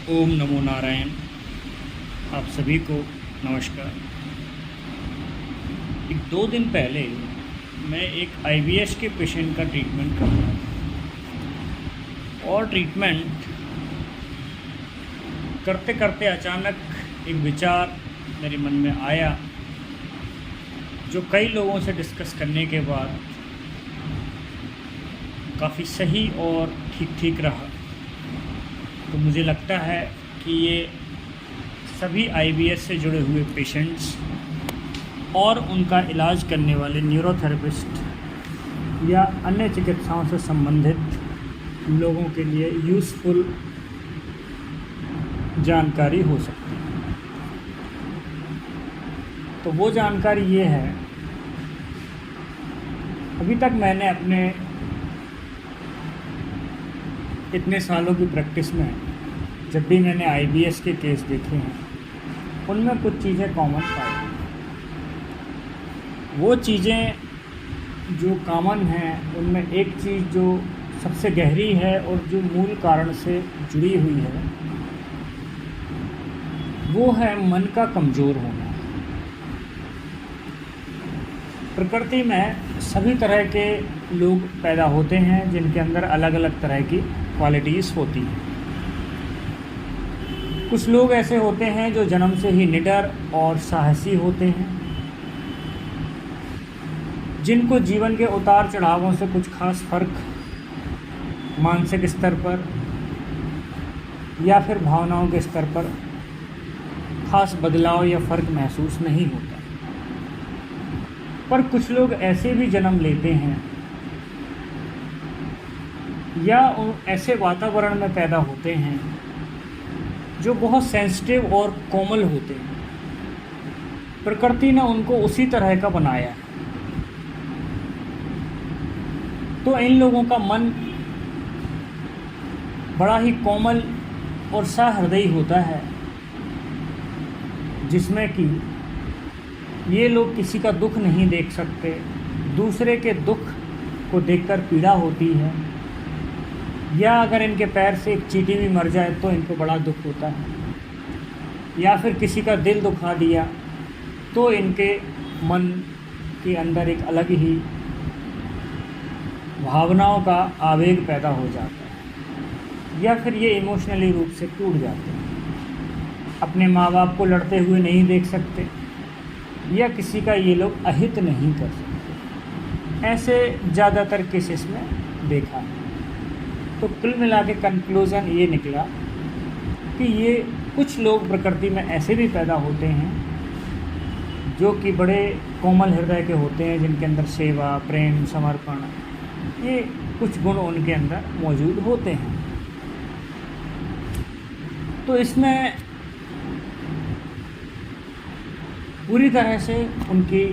ओम नमो नारायण। आप सभी को नमस्कार। एक 2 दिन पहले मैं एक आईबीएस के पेशेंट का ट्रीटमेंट कर रहा था और ट्रीटमेंट करते करते अचानक एक विचार मेरे मन में आया, जो कई लोगों से डिस्कस करने के बाद काफ़ी सही और ठीक रहा। तो मुझे लगता है कि ये सभी आईबीएस से जुड़े हुए पेशेंट्स और उनका इलाज करने वाले न्यूरोथेरेपिस्ट या अन्य चिकित्साओं से संबंधित लोगों के लिए यूज़फुल जानकारी हो सकती है। तो वो जानकारी ये है, अभी तक मैंने अपने इतने सालों की प्रैक्टिस में जब भी मैंने आईबीएस के केस देखे हैं, उनमें कुछ चीज़ें कॉमन पाई। वो चीज़ें जो कॉमन हैं, उनमें एक चीज़ जो सबसे गहरी है और जो मूल कारण से जुड़ी हुई है, वो है मन का कमज़ोर होना। प्रकृति में सभी तरह के लोग पैदा होते हैं जिनके अंदर अलग अलग तरह की क्वालिटीज़ होती हैं। कुछ लोग ऐसे होते हैं जो जन्म से ही निडर और साहसी होते हैं, जिनको जीवन के उतार चढ़ावों से कुछ खास फर्क मानसिक स्तर पर या फिर भावनाओं के स्तर पर खास बदलाव या फ़र्क महसूस नहीं होता। पर कुछ लोग ऐसे भी जन्म लेते हैं या ऐसे वातावरण में पैदा होते हैं जो बहुत सेंसिटिव और कोमल होते हैं। प्रकृति ने उनको उसी तरह का बनाया है। तो इन लोगों का मन बड़ा ही कोमल और सहृदयी होता है, जिसमें कि ये लोग किसी का दुख नहीं देख सकते। दूसरे के दुख को देखकर पीड़ा होती है, या अगर इनके पैर से एक चींटी भी मर जाए तो इनको बड़ा दुख होता है, या फिर किसी का दिल दुखा दिया तो इनके मन के अंदर एक अलग ही भावनाओं का आवेग पैदा हो जाता है, या फिर ये इमोशनली रूप से टूट जाते हैं। अपने माँ बाप को लड़ते हुए नहीं देख सकते, या किसी का ये लोग अहित नहीं कर सकते। ऐसे ज़्यादातर केसेस में देखा है। तो कुल मिला के कंक्लूज़न ये निकला कि ये कुछ लोग प्रकृति में ऐसे भी पैदा होते हैं जो कि बड़े कोमल हृदय के होते हैं, जिनके अंदर सेवा, प्रेम, समर्पण, ये कुछ गुण उनके अंदर मौजूद होते हैं। तो इसमें पूरी तरह से उनकी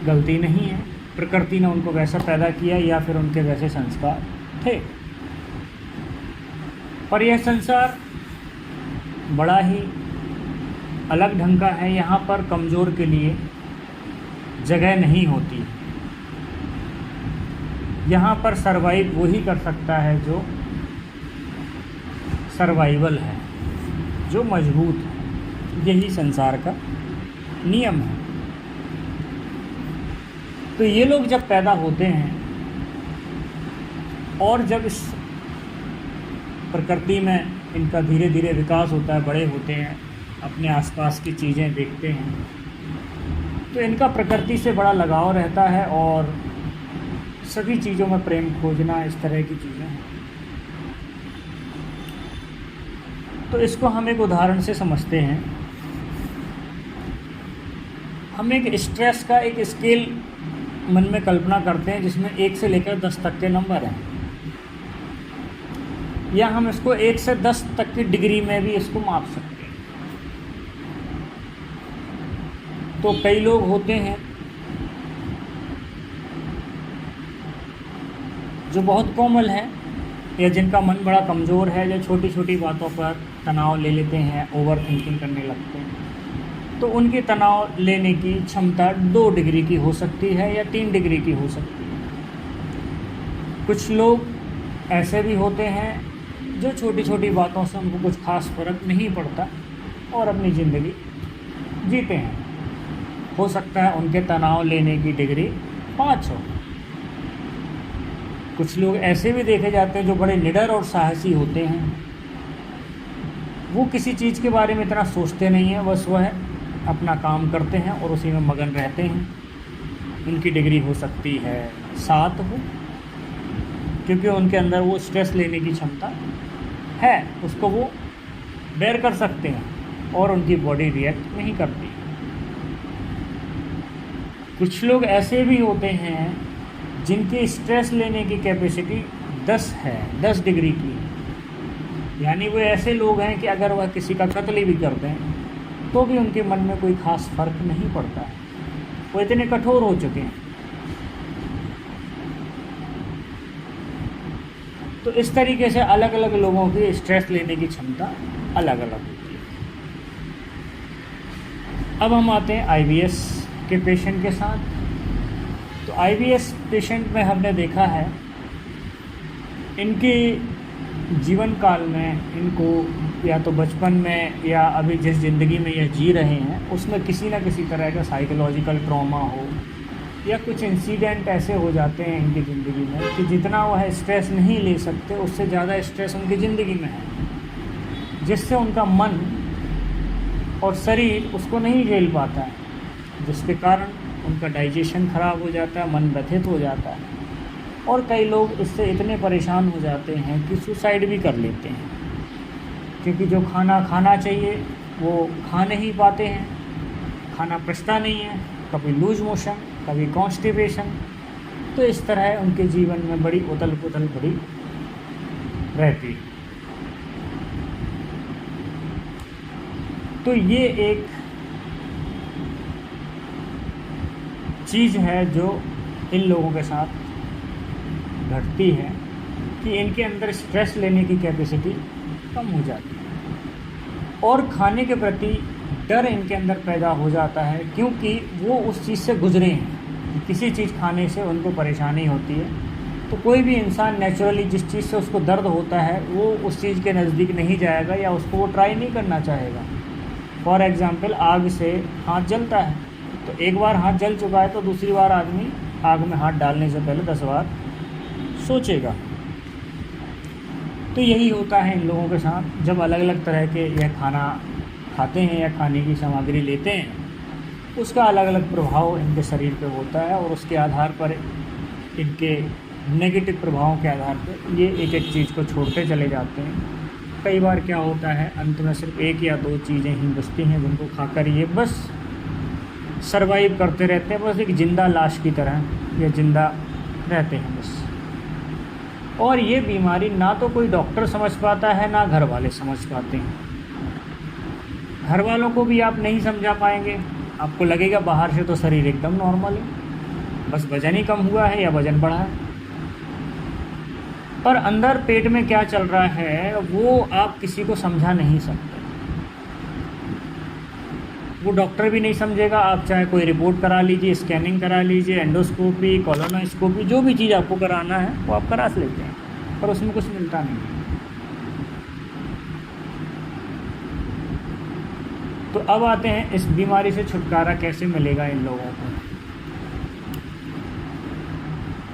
गलती नहीं है। प्रकृति ने उनको वैसा पैदा किया या फिर उनके वैसे संस्कार थे। पर यह संसार बड़ा ही अलग ढंग का है। यहाँ पर कमज़ोर के लिए जगह नहीं होती। यहाँ पर सरवाइव वही कर सकता है जो सर्वाइवल है, जो मजबूत है। यही संसार का नियम है। तो ये लोग जब पैदा होते हैं और जब इस प्रकृति में इनका धीरे धीरे विकास होता है, बड़े होते हैं, अपने आसपास की चीज़ें देखते हैं, तो इनका प्रकृति से बड़ा लगाव रहता है और सभी चीज़ों में प्रेम खोजना, इस तरह की चीज़ें हैं। तो इसको हम एक उदाहरण से समझते हैं। हम एक स्ट्रेस का एक स्केल मन में कल्पना करते हैं, जिसमें 1 से लेकर 10 तक के नंबर हैं, या हम इसको 1 से 10 तक की डिग्री में भी इसको माप सकते हैं। तो कई लोग होते हैं जो बहुत कोमल हैं, या जिनका मन बड़ा कमज़ोर है, जो छोटी छोटी बातों पर तनाव ले लेते हैं, ओवर थिंकिंग करने लगते हैं। तो उनकी तनाव लेने की क्षमता 2 डिग्री की हो सकती है या 3 डिग्री की हो सकती है। कुछ लोग ऐसे भी होते हैं जो छोटी छोटी बातों से उनको कुछ खास फर्क नहीं पड़ता और अपनी ज़िंदगी जीते हैं। हो सकता है उनके तनाव लेने की डिग्री 5 हो। कुछ लोग ऐसे भी देखे जाते हैं जो बड़े निडर और साहसी होते हैं। वो किसी चीज़ के बारे में इतना सोचते नहीं हैं, बस वह अपना काम करते हैं और उसी में मगन रहते हैं। उनकी डिग्री हो सकती है 7 हो, क्योंकि उनके अंदर वो स्ट्रेस लेने की क्षमता है, उसको वो बेयर कर सकते हैं और उनकी बॉडी रिएक्ट नहीं करती। कुछ लोग ऐसे भी होते हैं जिनकी स्ट्रेस लेने की कैपेसिटी 10 है, 10 डिग्री की। यानी वो ऐसे लोग हैं कि अगर वह किसी का कत्ल भी कर दें तो भी उनके मन में कोई ख़ास फ़र्क नहीं पड़ता है। वो इतने कठोर हो चुके हैं। तो इस तरीके से अलग अलग लोगों की स्ट्रेस लेने की क्षमता अलग अलग होती है। अब हम आते हैं IBS के पेशेंट के साथ। तो IBS पेशेंट में हमने देखा है इनके जीवन काल में इनको या तो बचपन में या अभी जिस ज़िंदगी में यह जी रहे हैं उसमें किसी न किसी तरह का साइकोलॉजिकल ट्रॉमा हो या कुछ इंसिडेंट ऐसे हो जाते हैं इनकी ज़िंदगी में कि जितना वह स्ट्रेस नहीं ले सकते उससे ज़्यादा स्ट्रेस उनकी ज़िंदगी में है, जिससे उनका मन और शरीर उसको नहीं झेल पाता है, जिसके कारण उनका डाइजेशन ख़राब हो जाता है, मन व्यथित हो जाता है और कई लोग इससे इतने परेशान हो जाते हैं कि सुसाइड भी कर लेते हैं, क्योंकि जो खाना खाना चाहिए वो खा नहीं पाते हैं, खाना पचता नहीं है, कभी लूज मोशन, कभी कॉन्स्टिपेशन। तो इस तरह उनके जीवन में बड़ी उथल पुथल बड़ी रहती। तो ये एक चीज़ है जो इन लोगों के साथ घटती है कि इनके अंदर स्ट्रेस लेने की कैपेसिटी कम हो जाती है और खाने के प्रति डर इनके अंदर पैदा हो जाता है, क्योंकि वो उस चीज़ से गुजरे हैं। किसी चीज़ खाने से उनको परेशानी होती है तो कोई भी इंसान नेचुरली जिस चीज़ से उसको दर्द होता है वो उस चीज़ के नज़दीक नहीं जाएगा या उसको वो ट्राई नहीं करना चाहेगा। फॉर एग्ज़ाम्पल, आग से हाथ जलता है तो एक बार हाथ जल चुका है तो दूसरी बार आदमी आग में हाथ डालने से पहले 10 बार सोचेगा। तो यही होता है इन लोगों के साथ। जब अलग अलग तरह के यह खाना खाते हैं या खाने की सामग्री लेते हैं उसका अलग अलग प्रभाव इनके शरीर पे होता है और उसके आधार पर इनके नेगेटिव प्रभावों के आधार पर ये एक एक चीज़ को छोड़ते चले जाते हैं। कई बार क्या होता है अंत में सिर्फ 1 या 2 चीज़ें ही बचती हैं जिनको खाकर ये बस सरवाइव करते रहते हैं, बस एक ज़िंदा लाश की तरह या ज़िंदा रहते हैं बस। और ये बीमारी ना तो कोई डॉक्टर समझ पाता है ना घर वाले समझ पाते हैं। घर वालों को भी आप नहीं समझा पाएंगे, आपको लगेगा बाहर से तो शरीर एकदम नॉर्मल है, बस वज़न ही कम हुआ है या वज़न बढ़ा है, पर अंदर पेट में क्या चल रहा है वो आप किसी को समझा नहीं सकते। वो डॉक्टर भी नहीं समझेगा, आप चाहे कोई रिपोर्ट करा लीजिए, स्कैनिंग करा लीजिए, एंडोस्कोपी, कोलोनोस्कोपी, जो भी चीज़ आपको कराना है वो आप करा लेते हैं, पर उसमें कुछ मिलता नहीं। तो अब आते हैं इस बीमारी से छुटकारा कैसे मिलेगा इन लोगों को।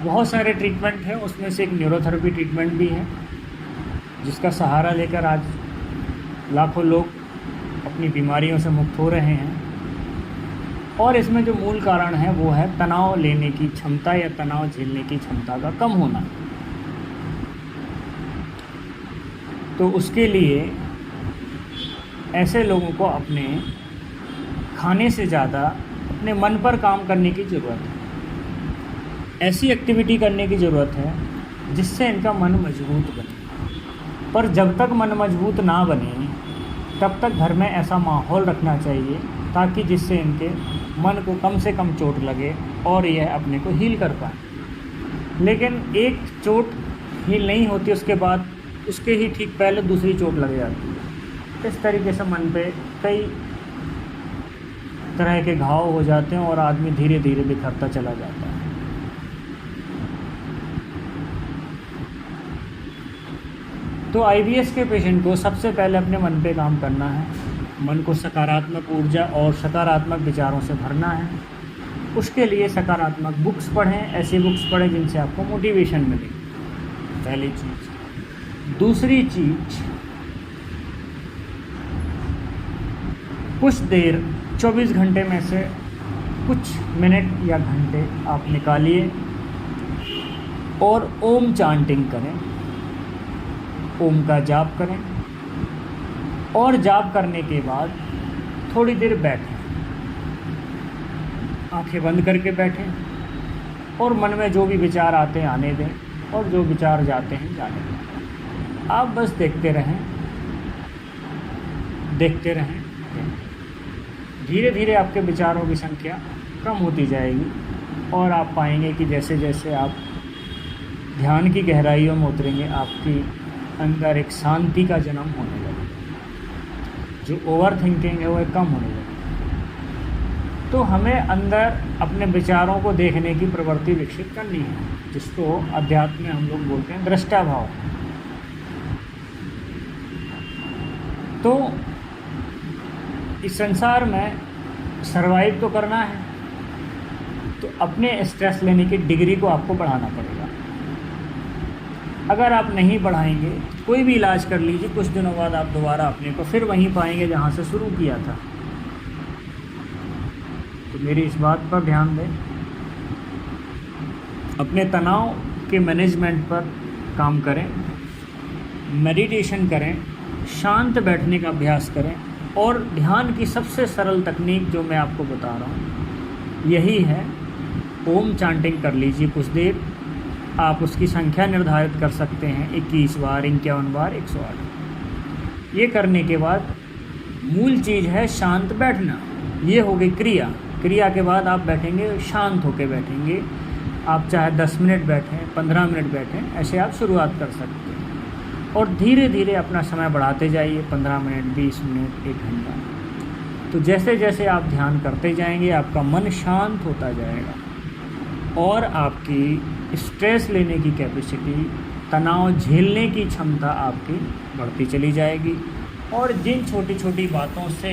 बहुत सारे ट्रीटमेंट हैं, उसमें से एक न्यूरोथेरेपी ट्रीटमेंट भी है जिसका सहारा लेकर आज लाखों लोग अपनी बीमारियों से मुक्त हो रहे हैं। और इसमें जो मूल कारण है वो है तनाव लेने की क्षमता या तनाव झेलने की क्षमता का कम होना। तो उसके लिए ऐसे लोगों को अपने खाने से ज़्यादा अपने मन पर काम करने की ज़रूरत है। ऐसी एक्टिविटी करने की ज़रूरत है जिससे इनका मन मजबूत बने। पर जब तक मन मजबूत ना बने तब तक घर में ऐसा माहौल रखना चाहिए ताकि जिससे इनके मन को कम से कम चोट लगे और यह अपने को हील कर पाए। लेकिन एक चोट हील नहीं होती, उसके बाद उसके ही ठीक पहले दूसरी चोट लग जाती है। इस तरीके से मन पे कई तरह के घाव हो जाते हैं और आदमी धीरे धीरे बिखरता चला जाता है। तो आईबीएस के पेशेंट को सबसे पहले अपने मन पे काम करना है, मन को सकारात्मक ऊर्जा और सकारात्मक विचारों से भरना है। उसके लिए सकारात्मक बुक्स पढ़ें, ऐसी बुक्स पढ़ें जिनसे आपको मोटिवेशन मिले, पहली चीज़। दूसरी चीज़, कुछ देर 24 घंटे में से कुछ मिनट या घंटे आप निकालिए और ओम चांटिंग करें, ओम का जाप करें और जाप करने के बाद थोड़ी देर बैठें, आंखें बंद करके बैठें और मन में जो भी विचार आते हैं आने दें और जो विचार जाते हैं जाने दें। आप बस देखते रहें, देखते रहें। धीरे धीरे आपके विचारों की संख्या कम होती जाएगी और आप पाएंगे कि जैसे जैसे आप ध्यान की गहराइयों में उतरेंगे, आपकी अंदर एक शांति का जन्म होने लगेगा, जो ओवर थिंकिंग है वो कम होने लगेगी। तो हमें अंदर अपने विचारों को देखने की प्रवृत्ति विकसित करनी है, जिसको अध्यात्म में हम लोग बोलते हैं दृष्टा भाव। तो इस संसार में सरवाइव तो करना है, तो अपने स्ट्रेस लेने की डिग्री को आपको बढ़ाना पड़ेगा। अगर आप नहीं बढ़ाएंगे, कोई भी इलाज कर लीजिए, कुछ दिनों बाद आप दोबारा अपने को फिर वहीं पाएंगे जहाँ से शुरू किया था। तो मेरी इस बात पर ध्यान दें, अपने तनाव के मैनेजमेंट पर काम करें, मेडिटेशन करें, शांत बैठने का अभ्यास करें और ध्यान की सबसे सरल तकनीक जो मैं आपको बता रहा हूँ यही है, ओम चांटिंग कर लीजिए कुछ देर। आप उसकी संख्या निर्धारित कर सकते हैं, 21 बार, 51 बार, 108। ये करने के बाद मूल चीज़ है शांत बैठना। ये हो गई क्रिया। क्रिया के बाद आप बैठेंगे, शांत होकर बैठेंगे। आप चाहे 10 मिनट बैठें, 15 मिनट बैठें, ऐसे आप शुरुआत कर सकते हैं और धीरे धीरे अपना समय बढ़ाते जाइए, 15 मिनट, 20 मिनट, 1 घंटा। तो जैसे जैसे आप ध्यान करते जाएंगे आपका मन शांत होता जाएगा और आपकी स्ट्रेस लेने की कैपेसिटी, तनाव झेलने की क्षमता आपकी बढ़ती चली जाएगी। और जिन छोटी छोटी बातों से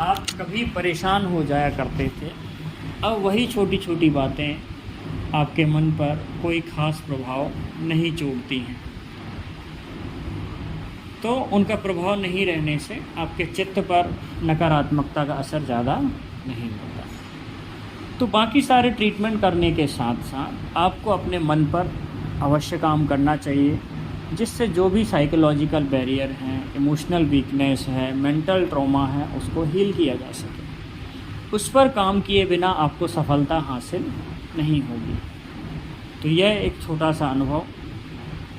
आप कभी परेशान हो जाया करते थे, अब वही छोटी छोटी बातें आपके मन पर कोई ख़ास प्रभाव नहीं छोड़ती हैं। तो उनका प्रभाव नहीं रहने से आपके चित्त पर नकारात्मकता का असर ज़्यादा नहीं होता। तो बाकी सारे ट्रीटमेंट करने के साथ साथ आपको अपने मन पर अवश्य काम करना चाहिए, जिससे जो भी साइकोलॉजिकल बैरियर हैं, इमोशनल वीकनेस है, मेंटल ट्रॉमा है, उसको हील किया जा सके। उस पर काम किए बिना आपको सफलता हासिल नहीं होगी। तो यह एक छोटा सा अनुभव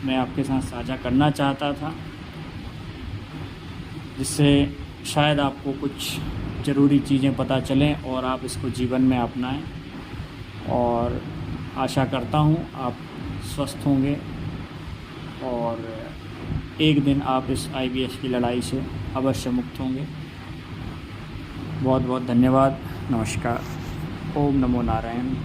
मैं आपके साथ साझा करना चाहता था, जिससे शायद आपको कुछ ज़रूरी चीज़ें पता चलें और आप इसको जीवन में अपनाएं। और आशा करता हूँ आप स्वस्थ होंगे और एक दिन आप इस आईबीएस की लड़ाई से अवश्य मुक्त होंगे। बहुत बहुत धन्यवाद। नमस्कार। ओम नमो नारायण।